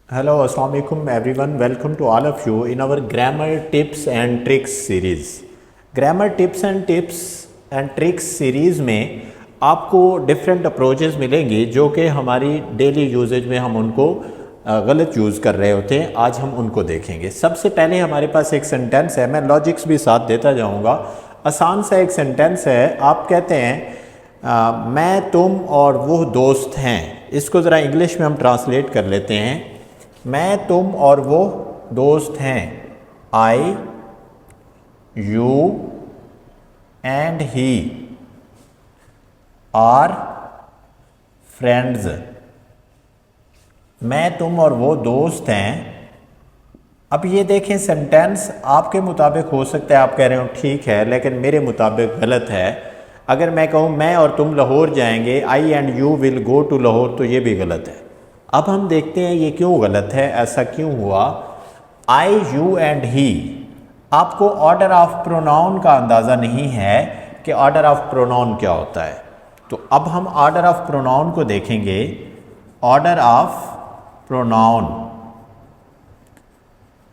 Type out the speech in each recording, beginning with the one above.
Hello, Assalamu alaikum everyone. Welcome to all of you in our grammar tips and tricks series. Grammar tips and tricks series में आपको different approaches मिलेंगी जो कि हमारी daily usage में हम उनको गलत यूज़ कर रहे होते हैं। आज हम उनको देखेंगे। सबसे पहले हमारे पास एक सेंटेंस है, मैं लॉजिक्स भी साथ देता जाऊंगा। आसान सा एक सेंटेंस है। आप कहते हैं मैं तुम और वो दोस्त हैं। इसको ज़रा इंग्लिश में हम ट्रांसलेट कर लेते हैं। मैं तुम और वो दोस्त हैं। I you and he are friends. मैं तुम और वो दोस्त हैं। अब ये देखें, सेंटेंस आपके मुताबिक हो सकता है आप कह रहे हो ठीक है, लेकिन मेरे मुताबिक गलत है। अगर मैं कहूँ मैं और तुम लाहौर जाएंगे, I and you will go to Lahore, तो ये भी गलत है। अब हम देखते हैं ये क्यों गलत है, ऐसा क्यों हुआ। आई यू एंड ही, आपको ऑर्डर ऑफ प्रोनाउन का अंदाज़ा नहीं है कि ऑर्डर ऑफ प्रोनाउन क्या होता है। तो अब हम ऑर्डर ऑफ प्रोनाउन को देखेंगे। Order of pronoun,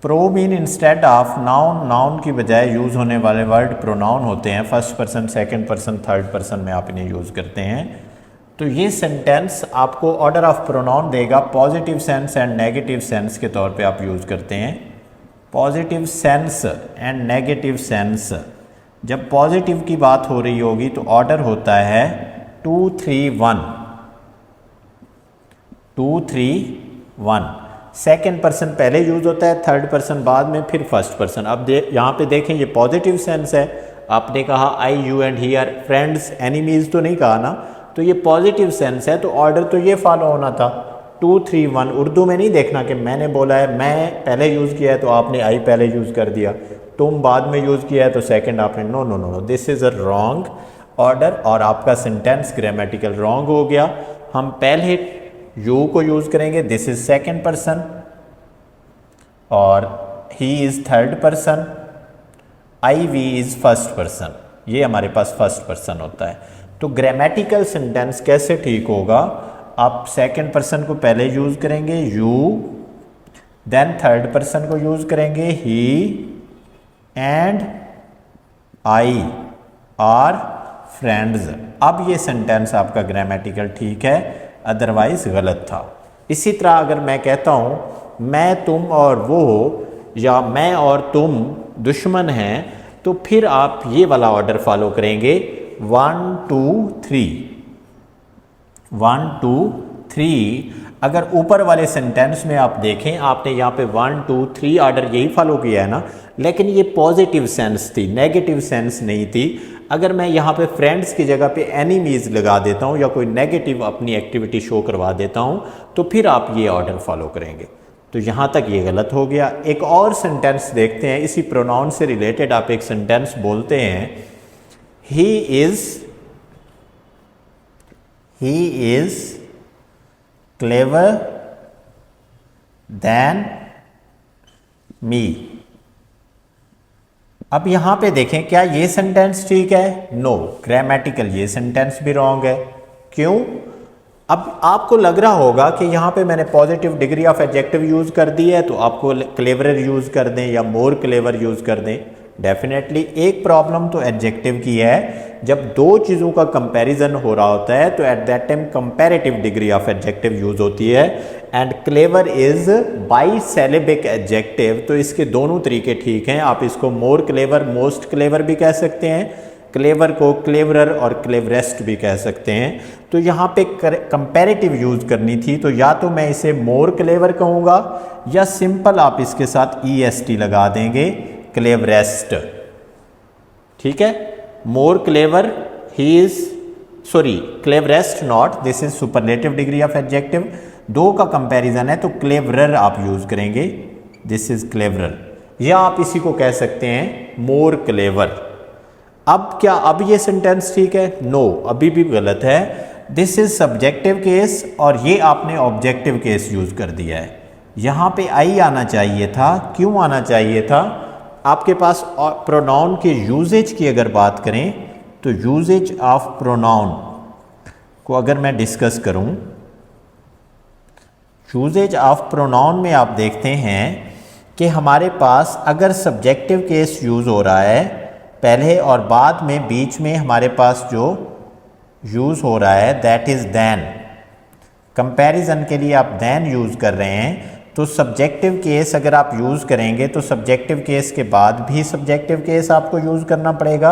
pro mean instead of noun, noun की बजाय यूज़ होने वाले वर्ड प्रोनाउन होते हैं। First person, second person, third person में आप इन्हें यूज़ करते हैं। तो ये सेंटेंस आपको ऑर्डर ऑफ प्रोनाउन देगा। Positive sense and negative sense के तौर पे आप यूज़ करते हैं। Positive sense and negative sense, जब पॉजिटिव की बात हो रही होगी तो ऑर्डर होता है 2 3 1, 2 3 1। सेकेंड पर्सन पहले यूज़ होता है, थर्ड पर्सन बाद में, फिर फर्स्ट पर्सन। अब यहाँ पे देखें, ये पॉजिटिव सेंस है। आपने कहा I you and he are friends, enemies तो नहीं कहा ना, तो ये पॉजिटिव सेंस है, तो ऑर्डर तो ये फॉलो होना था 2 3 1। उर्दू में नहीं देखना कि मैंने बोला है मैं पहले यूज़ किया है तो आपने आई पहले यूज़ कर दिया, तुम बाद में यूज़ किया है तो सेकंड आपने। No no no, this is a wrong order और आपका सेंटेंस ग्रामेटिकल रॉन्ग हो गया। हम पहले यू को यूज़ करेंगे, दिस इज़ सेकेंड पर्सन, और he is third person, I we is first person. ये हमारे पास फर्स्ट पर्सन होता है। तो ग्रामेटिकल सेंटेंस कैसे ठीक होगा, आप सेकंड पर्सन को पहले यूज़ करेंगे यू, देन थर्ड पर्सन को यूज़ करेंगे ही, एंड आई आर फ्रेंड्स। अब ये सेंटेंस आपका ग्रामेटिकल ठीक है, अदरवाइज गलत था। इसी तरह अगर मैं कहता हूँ मैं तुम और वो, या मैं और तुम दुश्मन हैं, तो फिर आप ये वाला ऑर्डर फॉलो करेंगे 1 2 3, 1 2 3। अगर ऊपर वाले सेंटेंस में आप देखें, आपने यहाँ पे 1 2 3 ऑर्डर यही फॉलो किया है ना, लेकिन ये पॉजिटिव सेंस थी, नेगेटिव सेंस नहीं थी। अगर मैं यहाँ पे फ्रेंड्स की जगह पे एनिमीज़ लगा देता हूँ या कोई नेगेटिव अपनी एक्टिविटी शो करवा देता हूँ, तो फिर आप ये ऑर्डर फॉलो करेंगे। तो यहाँ तक ये गलत हो गया। एक और सेंटेंस देखते हैं, इसी प्रोनाउन से रिलेटेड आप एक सेंटेंस बोलते हैं, he is clever than me। अब यहां पे देखें, क्या ये सेंटेंस ठीक है? नो, ग्रामेटिकल ये सेंटेंस भी रॉन्ग है। क्यों? अब आपको लग रहा होगा कि यहाँ पे मैंने positive degree of adjective use कर दी है तो आपको क्लेवरर यूज़ कर दें या मोर क्लेवर यूज़ कर दें। डेफिनेटली एक प्रॉब्लम तो एडजेक्टिव की है। जब दो चीज़ों का कंपैरिजन हो रहा होता है तो at that time comparative degree of adjective use होती है, एंड क्लेवर इज़ बाईसेलेबिक एडजेक्टिव। तो इसके दोनों तरीके ठीक हैं। आप इसको मोर क्लेवर, मोस्ट क्लेवर भी कह सकते हैं, क्लेवर को क्लेवरर और क्लेवरेस्ट भी कह सकते हैं। तो यहाँ पे कंपैरेटिव यूज़ करनी थी, तो या तो मैं इसे मोर क्लेवर कहूँगा या सिंपल आप इसके साथ EST लगा देंगे, क्लेवरेस्ट। ठीक है, more clever, he is, sorry, cleverest not, this is superlative degree of adjective. दो का कंपैरिजन है तो क्लेवरर आप यूज़ करेंगे, दिस इज क्लेवरर, या आप इसी को कह सकते हैं मोर क्लेवर। अब क्या अब ये सेंटेंस ठीक है? नो, अभी भी गलत है। दिस इज सब्जेक्टिव केस और ये आपने ऑब्जेक्टिव केस यूज़ कर दिया है। यहाँ पे आई आना चाहिए था। क्यों आना चाहिए था? आपके पास प्रोनाउन के यूजेज की अगर बात करें तो यूजेज ऑफ प्रोनाउन को अगर मैं डिस्कस करूं, यूजेज ऑफ प्रोनाउन में आप देखते हैं कि हमारे पास अगर सब्जेक्टिव केस यूज़ हो रहा है पहले और बाद में बीच में हमारे पास जो यूज़ हो रहा है दैट इज़ दैन, कंपैरिजन के लिए आप दैन यूज़ कर रहे हैं, तो सब्जेक्टिव केस अगर आप यूज़ करेंगे तो सब्जेक्टिव केस के बाद भी सब्जेक्टिव केस आपको यूज़ करना पड़ेगा।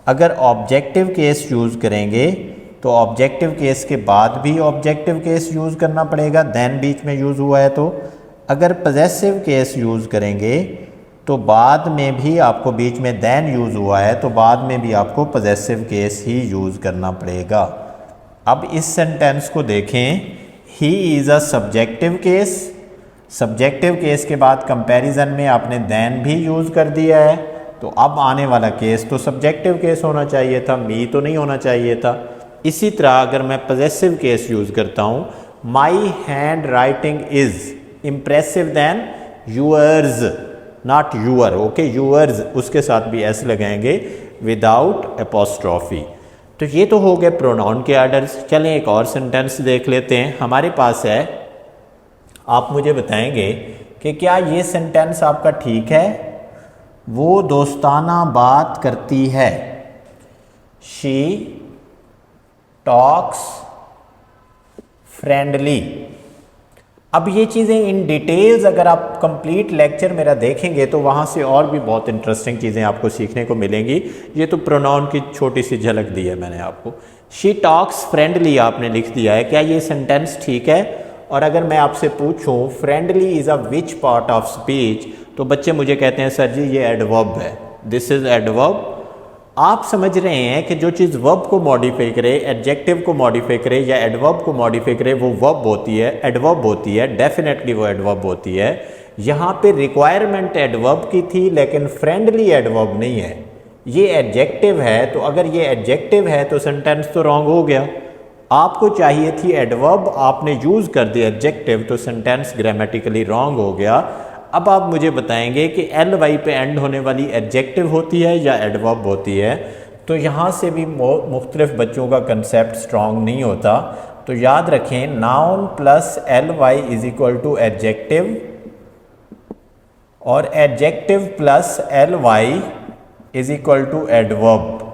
अगर ऑब्जेक्टिव केस यूज़ करेंगे तो ऑब्जेक्टिव केस के बाद भी ऑब्जेक्टिव केस यूज़ करना पड़ेगा, दैन बीच में यूज़ हुआ है तो। अगर पजेसिव केस यूज़ करेंगे तो बाद में भी आपको बीच में दैन यूज़ हुआ है तो बाद में भी आपको पजेसिव केस ही यूज़ करना पड़ेगा। अब इस सेंटेंस को देखें, he is a subjective case, subjective case के बाद कंपैरिजन में आपने दैन भी यूज़ कर दिया है, तो अब आने वाला केस तो सब्जेक्टिव केस होना चाहिए था, मी तो नहीं होना चाहिए था। इसी तरह अगर मैं पजेसिव केस यूज़ करता हूँ, my handwriting is impressive than yours, not your, okay, yours उसके साथ भी एस लगाएंगे विदाउट एपोस्ट्रॉफी। तो ये तो हो गए प्रोनाउन के ऑर्डर्स। चलें एक और सेंटेंस देख लेते हैं। हमारे पास है, आप मुझे बताएंगे कि क्या ये सेंटेंस आपका ठीक है। वो दोस्ताना बात करती है, शी टॉक्स फ्रेंडली। अब ये चीज़ें इन डिटेल्स अगर आप कंप्लीट लेक्चर मेरा देखेंगे तो वहाँ से और भी बहुत इंटरेस्टिंग चीज़ें आपको सीखने को मिलेंगी। ये तो प्रोनाउन की छोटी सी झलक दी है मैंने आपको। शी टॉक्स फ्रेंडली आपने लिख दिया है, क्या ये सेंटेंस ठीक है। और अगर मैं आपसे पूछूं friendly is a which part of speech, तो बच्चे मुझे कहते हैं सर जी ये एडवर्ब है, दिस इज़ एडवर्ब। आप समझ रहे हैं कि जो चीज़ वर्ब को मॉडिफाई करे, एडजेक्टिव को मॉडिफाई करे या एडवर्ब को मॉडिफाई करे वो वर्ब होती है, एडवर्ब होती है, डेफिनेटली वो एडवर्ब होती है। यहाँ पे रिक्वायरमेंट एडवर्ब की थी लेकिन फ्रेंडली एडवर्ब नहीं है, ये एडजेक्टिव है। तो अगर ये एडजेक्टिव है तो सेंटेंस तो रॉन्ग हो गया। आपको चाहिए थी एडवर्ब, आपने यूज़ कर दिया एडजेक्टिव, तो सेंटेंस ग्रामेटिकली रॉन्ग हो गया। अब आप मुझे बताएंगे कि एल वाई पे एंड होने वाली एडजेक्टिव होती है या एडवर्ब होती है। तो यहाँ से भी मुख्तलिफ बच्चों का कंसेप्ट स्ट्रॉन्ग नहीं होता। तो याद रखें noun plus L Y is equal to adjective और adjective plus L Y is equal to adverb.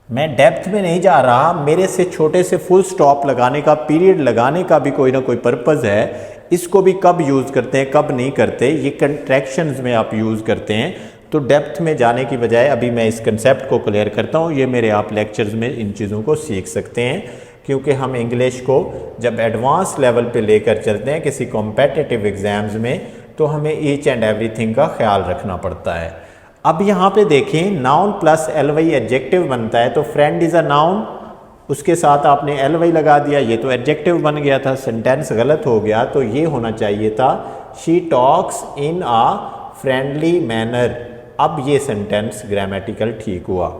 मैं डेप्थ में नहीं जा रहा, मेरे से छोटे से फुल स्टॉप लगाने का, पीरियड लगाने का भी कोई ना कोई पर्पज़ है। इसको भी कब यूज़ करते हैं कब नहीं करते, ये कंट्रैक्शंस में आप यूज़ करते हैं। तो डेप्थ में जाने की बजाय अभी मैं इस कंसेप्ट को क्लियर करता हूँ। ये मेरे आप लेक्चर्स में इन चीज़ों को सीख सकते हैं, क्योंकि हम इंग्लिश को जब एडवांस लेवल पे लेकर चलते हैं किसी कॉम्पिटिटिव एग्ज़ाम्स में, तो हमें ईच एंड एवरीथिंग का ख्याल रखना पड़ता है। अब यहाँ पे देखें noun plus L Y adjective बनता है, तो फ्रेंड इज़ अ नाउन, उसके साथ आपने एल वाई लगा दिया, ये तो एडजेक्टिव बन गया था, सेंटेंस गलत हो गया। तो ये होना चाहिए था she talks in a friendly manner. अब ये सेंटेंस ग्रामेटिकल ठीक हुआ।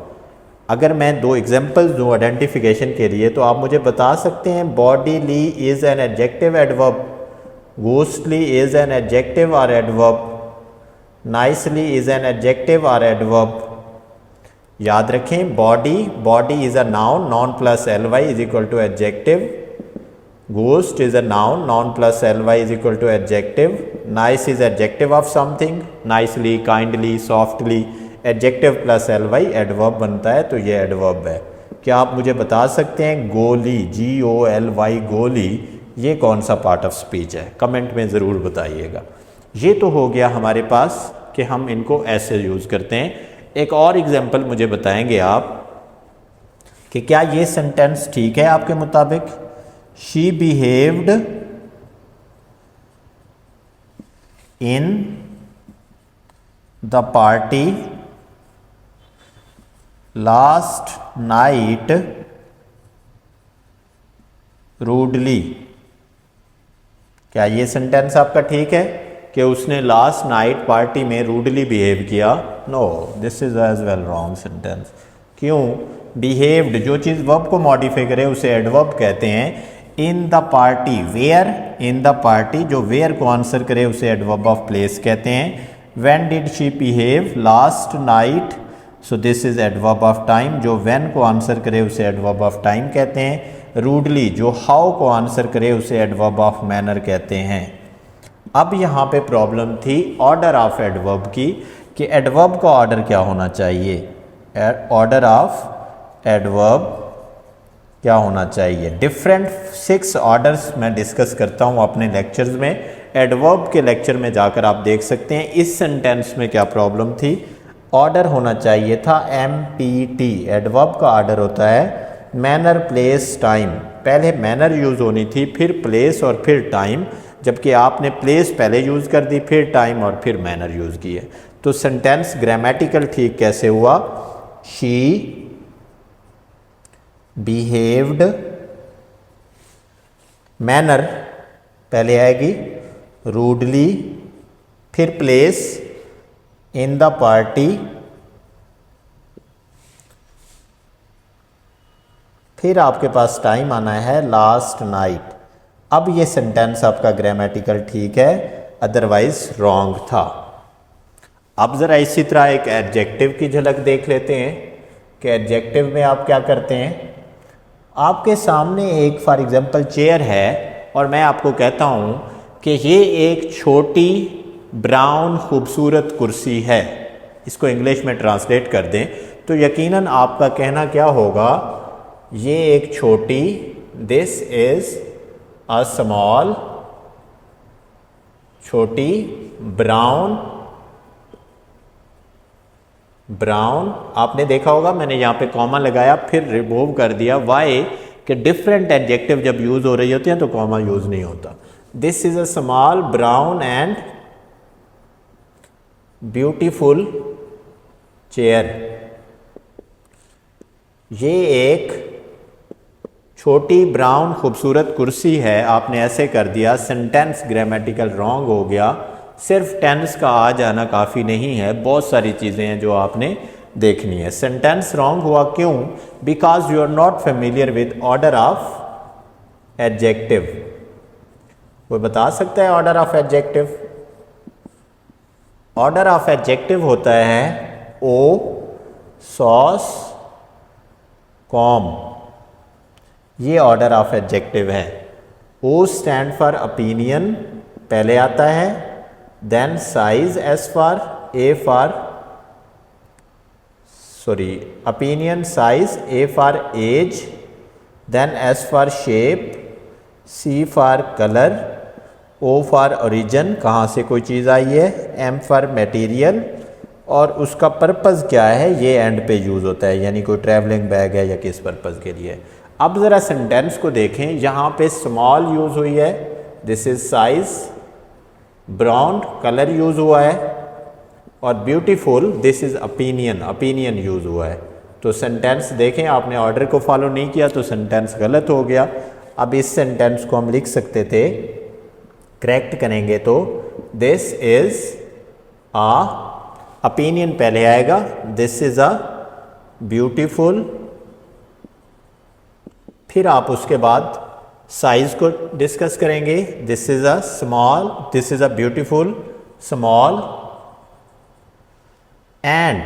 अगर मैं दो एग्जांपल्स दूँ आइडेंटिफिकेशन के लिए, तो आप मुझे बता सकते हैं bodily is an adjective adverb, ghostly is an adjective और adverb, nicely is an adjective और एडवर्ब। याद रखें body is a noun, noun plus L Y is equal to adjective, ghost is a noun, noun plus L Y is equal to adjective, nice is adjective of something, nicely, kindly, softly, adjective plus L Y adverb बनता है, तो ये adverb है। क्या आप मुझे बता सकते हैं गोली, GOLY गोली, ये कौन सा पार्ट ऑफ स्पीच है? कमेंट में ज़रूर बताइएगा। ये तो हो गया हमारे पास कि हम इनको ऐसे यूज़ करते हैं। एक और एग्जाम्पल मुझे बताएंगे आप कि क्या ये सेंटेंस ठीक है आपके मुताबिक। She behaved in the party last night rudely. क्या ये सेंटेंस आपका ठीक है कि उसने लास्ट नाइट पार्टी में रूडली बिहेव किया? No, this is as well wrong sentence. क्यों? बिहेव्ड जो चीज़ वर्ब को मॉडिफाई करे उसे एडवर्ब कहते हैं। In the party, where, in the party जो वेयर को आंसर करे उसे एडवर्ब ऑफ प्लेस कहते हैं। When did she behave last night, so this is adverb of time, जो व्हेन को आंसर करे उसे एडवर्ब ऑफ टाइम कहते हैं। रूडली, जो हाउ को आंसर करे उसे एडवर्ब ऑफ मैनर कहते हैं। अब यहाँ पे प्रॉब्लम थी ऑर्डर ऑफ एडवर्ब की, कि एडवर्ब का ऑर्डर क्या होना चाहिए, ऑर्डर ऑफ एडवर्ब क्या होना चाहिए। डिफरेंट 6 ऑर्डर्स मैं डिस्कस करता हूँ अपने लेक्चर्स में। एडवर्ब के लेक्चर में जाकर आप देख सकते हैं इस सेंटेंस में क्या प्रॉब्लम थी। ऑर्डर होना चाहिए था MPT, एडवर्ब का ऑर्डर होता है मैनर, प्लेस, टाइम। पहले मैनर यूज़ होनी थी, फिर प्लेस और फिर टाइम, जबकि आपने प्लेस पहले यूज़ कर दी, फिर टाइम और फिर मैनर यूज़ किए। तो सेंटेंस ग्रामेटिकल ठीक कैसे हुआ, शी बिहेव्ड, मैनर पहले आएगी, रूडली, फिर प्लेस, इन द पार्टी, फिर आपके पास टाइम आना है लास्ट नाइट। अब ये सेंटेंस आपका ग्रामेटिकल ठीक है, अदरवाइज रॉन्ग था। अब ज़रा इसी तरह एक एडजेक्टिव की झलक देख लेते हैं कि एडजेक्टिव में आप क्या करते हैं। आपके सामने एक फॉर एग्जांपल चेयर है और मैं आपको कहता हूँ कि ये एक छोटी ब्राउन खूबसूरत कुर्सी है, इसको इंग्लिश में ट्रांसलेट कर दें तो यकीनन आपका कहना क्या होगा, ये एक छोटी, दिस इज़ अ स्मॉल, छोटी ब्राउन, आपने देखा होगा मैंने यहाँ पे कॉमा लगाया फिर रिमूव कर दिया, वाई कि डिफरेंट एडजेक्टिव जब यूज़ हो रही होती हैं तो कॉमा यूज़ नहीं होता। This is a small brown and beautiful chair, ये एक छोटी ब्राउन खूबसूरत कुर्सी है। आपने ऐसे कर दिया, सेंटेंस ग्रामेटिकल रॉन्ग हो गया। सिर्फ टेंस का आ जाना काफ़ी नहीं है, बहुत सारी चीज़ें हैं जो आपने देखनी है। सेंटेंस रॉन्ग हुआ क्यों, because you are not familiar with order of adjective. कोई बता सकता है order of adjective? Order of adjective होता है ओ, सॉस, कॉम, ये ऑर्डर ऑफ एडजेक्टिव है। ओ स्टैंड फॉर ओपिनियन पहले आता है, then size, S for A for opinion, size, A for age, then S for shape, C for color, O for origin, कहाँ से कोई चीज़ आई है, M for material, और उसका पर्पज़ क्या है ये एंड पे यूज़ होता है, यानी कोई ट्रैवलिंग बैग है या किस पर्पज़ के लिए। अब ज़रा सेंटेंस को देखें, यहाँ पे स्मॉल यूज़ हुई है, this is size, brown colour use हुआ है, और beautiful this is opinion use हुआ है। तो सेंटेंस देखें, आपने ऑर्डर को फॉलो नहीं किया तो सेंटेंस गलत हो गया। अब इस सेंटेंस को हम लिख सकते थे, करेक्ट करेंगे तो दिस इज़ आ, ओपिनियन पहले आएगा, दिस इज़ अ ब्यूटीफुल, फिर आप उसके बाद साइज को डिस्कस करेंगे, this is a small, this is a beautiful small, and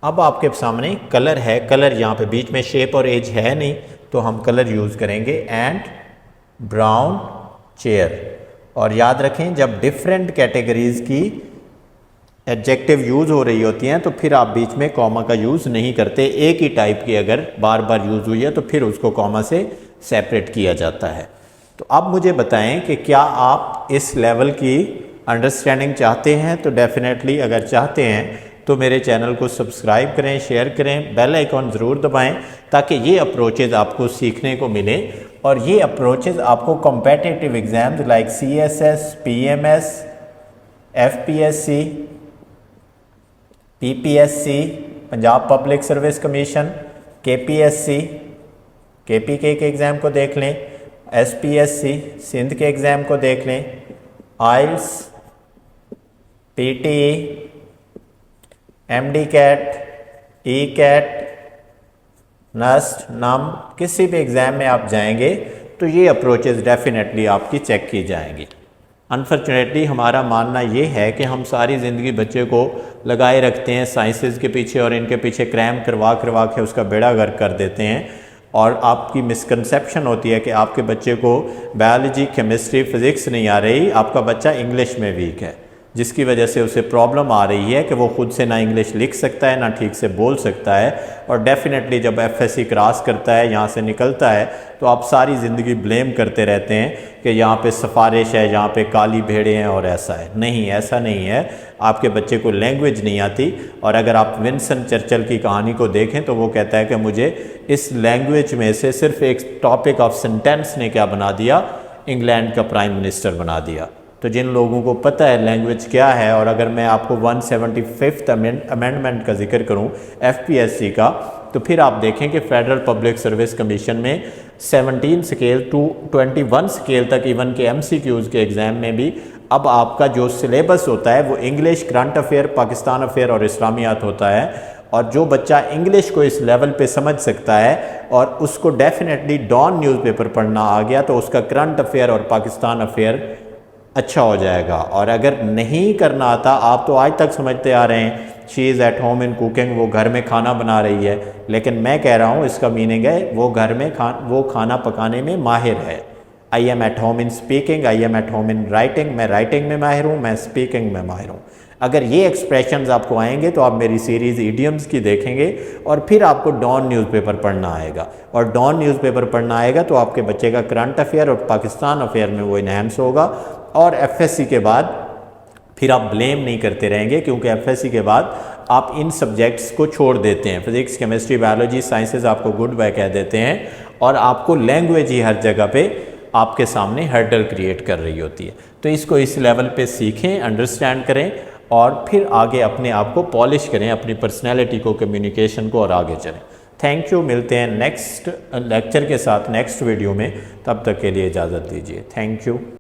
अब आपके सामने कलर है, कलर यहाँ पे बीच में शेप और एज है नहीं तो हम कलर यूज़ करेंगे, एंड ब्राउन चेयर। और याद रखें जब डिफरेंट कैटेगरीज की एडजेक्टिव यूज़ हो रही होती हैं तो फिर आप बीच में कॉमा का यूज़ नहीं करते। एक ही टाइप की अगर बार बार यूज़ हुई है तो फिर उसको कॉमा से सेपरेट किया जाता है। तो अब मुझे बताएं कि क्या आप इस लेवल की अंडरस्टैंडिंग चाहते हैं? तो डेफिनेटली अगर चाहते हैं तो मेरे चैनल को सब्सक्राइब करें, शेयर करें, बेल आइकॉन ज़रूर दबाएं ताकि ये अप्रोचेज़ आपको सीखने को मिले और ये अप्रोचेज़ आपको competitive exams like CSS, PMS, FPSC, PPSC, Punjab public service commission, KPSC, KPK के एग्ज़ाम को देख लें, SPSC, सिंध के एग्ज़ाम को देख लें, IELTS, PTE, MD-CAT, E-CAT, NUST, NUM, किसी भी एग्ज़ाम में आप जाएंगे तो ये अप्रोचेज़ डेफिनेटली आपकी चेक की जाएंगी। अनफॉर्चुनेटली हमारा मानना ये है कि हम सारी ज़िंदगी बच्चे को लगाए रखते हैं साइंसेस के पीछे और इनके पीछे क्रैम करवा के उसका बेड़ा गर्क कर देते हैं। और आपकी मिसकंसेप्शन होती है कि आपके बच्चे को बायोलॉजी, केमिस्ट्री, फिज़िक्स नहीं आ रही, आपका बच्चा इंग्लिश में वीक है, जिसकी वजह से उसे प्रॉब्लम आ रही है कि वो खुद से ना इंग्लिश लिख सकता है, ना ठीक से बोल सकता है। और डेफिनेटली जब एफएससी क्रॉस करता है, यहाँ से निकलता है, तो आप सारी ज़िंदगी ब्लेम करते रहते हैं कि यहाँ पे सिफारिश है, यहाँ पे काली भेड़ें हैं और ऐसा है। नहीं, ऐसा नहीं है। आपके बच्चे को लैंग्वेज नहीं आती। और अगर आप विंस्टन चर्चिल की कहानी को देखें तो वो कहता है कि मुझे इस लैंग्वेज में से सिर्फ एक टॉपिक ऑफ सेंटेंस ने क्या बना दिया, इंग्लैंड का प्राइम मिनिस्टर बना दिया। तो जिन लोगों को पता है लैंग्वेज क्या है, और अगर मैं आपको 175th अमेंडमेंट का जिक्र करूं एफपीएससी का, तो फिर आप देखें कि फेडरल पब्लिक सर्विस कमीशन में 17 स्केल टू 21 स्केल तक इवन के एमसीक्यूज़ के एग्ज़ाम में भी अब आपका जो सिलेबस होता है वो English, current affair, Pakistan affair और इस्लामियात होता है। और जो बच्चा इंग्लिश को इस लेवल पे समझ सकता है और उसको डेफिनेटली डॉन न्यूज़पेपर पढ़ना आ गया, तो उसका करंट अफेयर और पाकिस्तान अफेयर अच्छा हो जाएगा। और अगर नहीं करना आता, आप तो आज तक समझते आ रहे हैं she is at home in cooking, वो घर में खाना बना रही है, लेकिन मैं कह रहा हूँ इसका मीनिंग है वो घर में वो खाना पकाने में माहिर है। I am at home in speaking, I am at home in writing, मैं राइटिंग में माहिर हूँ, मैं स्पीकिंग में माहिर हूँ। अगर ये एक्सप्रेशंस आपको आएंगे तो आप मेरी सीरीज़ इडियम्स की देखेंगे और फिर आपको डॉन न्यूज़पेपर पढ़ना आएगा। और डॉन न्यूज़पेपर पढ़ना आएगा तो आपके बच्चे का करंट अफेयर और पाकिस्तान अफेयर में वो इनहेंस होगा। और एफएससी के बाद फिर आप ब्लेम नहीं करते रहेंगे, क्योंकि एफएससी के बाद आप इन सब्जेक्ट्स को छोड़ देते हैं। फिजिक्स, केमिस्ट्री, बायोलॉजी, साइंसेज आपको गुड बाय कह देते हैं और आपको लैंग्वेज ही हर जगह पे आपके सामने हर्डल क्रिएट कर रही होती है। तो इसको इस लेवल पे सीखें, अंडरस्टैंड करें और फिर आगे अपने आप को पॉलिश करें, अपनी पर्सनैलिटी को, कम्युनिकेशन को, और आगे चलें। Thank you. मिलते हैं नेक्स्ट लेक्चर के साथ नेक्स्ट वीडियो में। तब तक के लिए इजाज़त दीजिए। Thank you.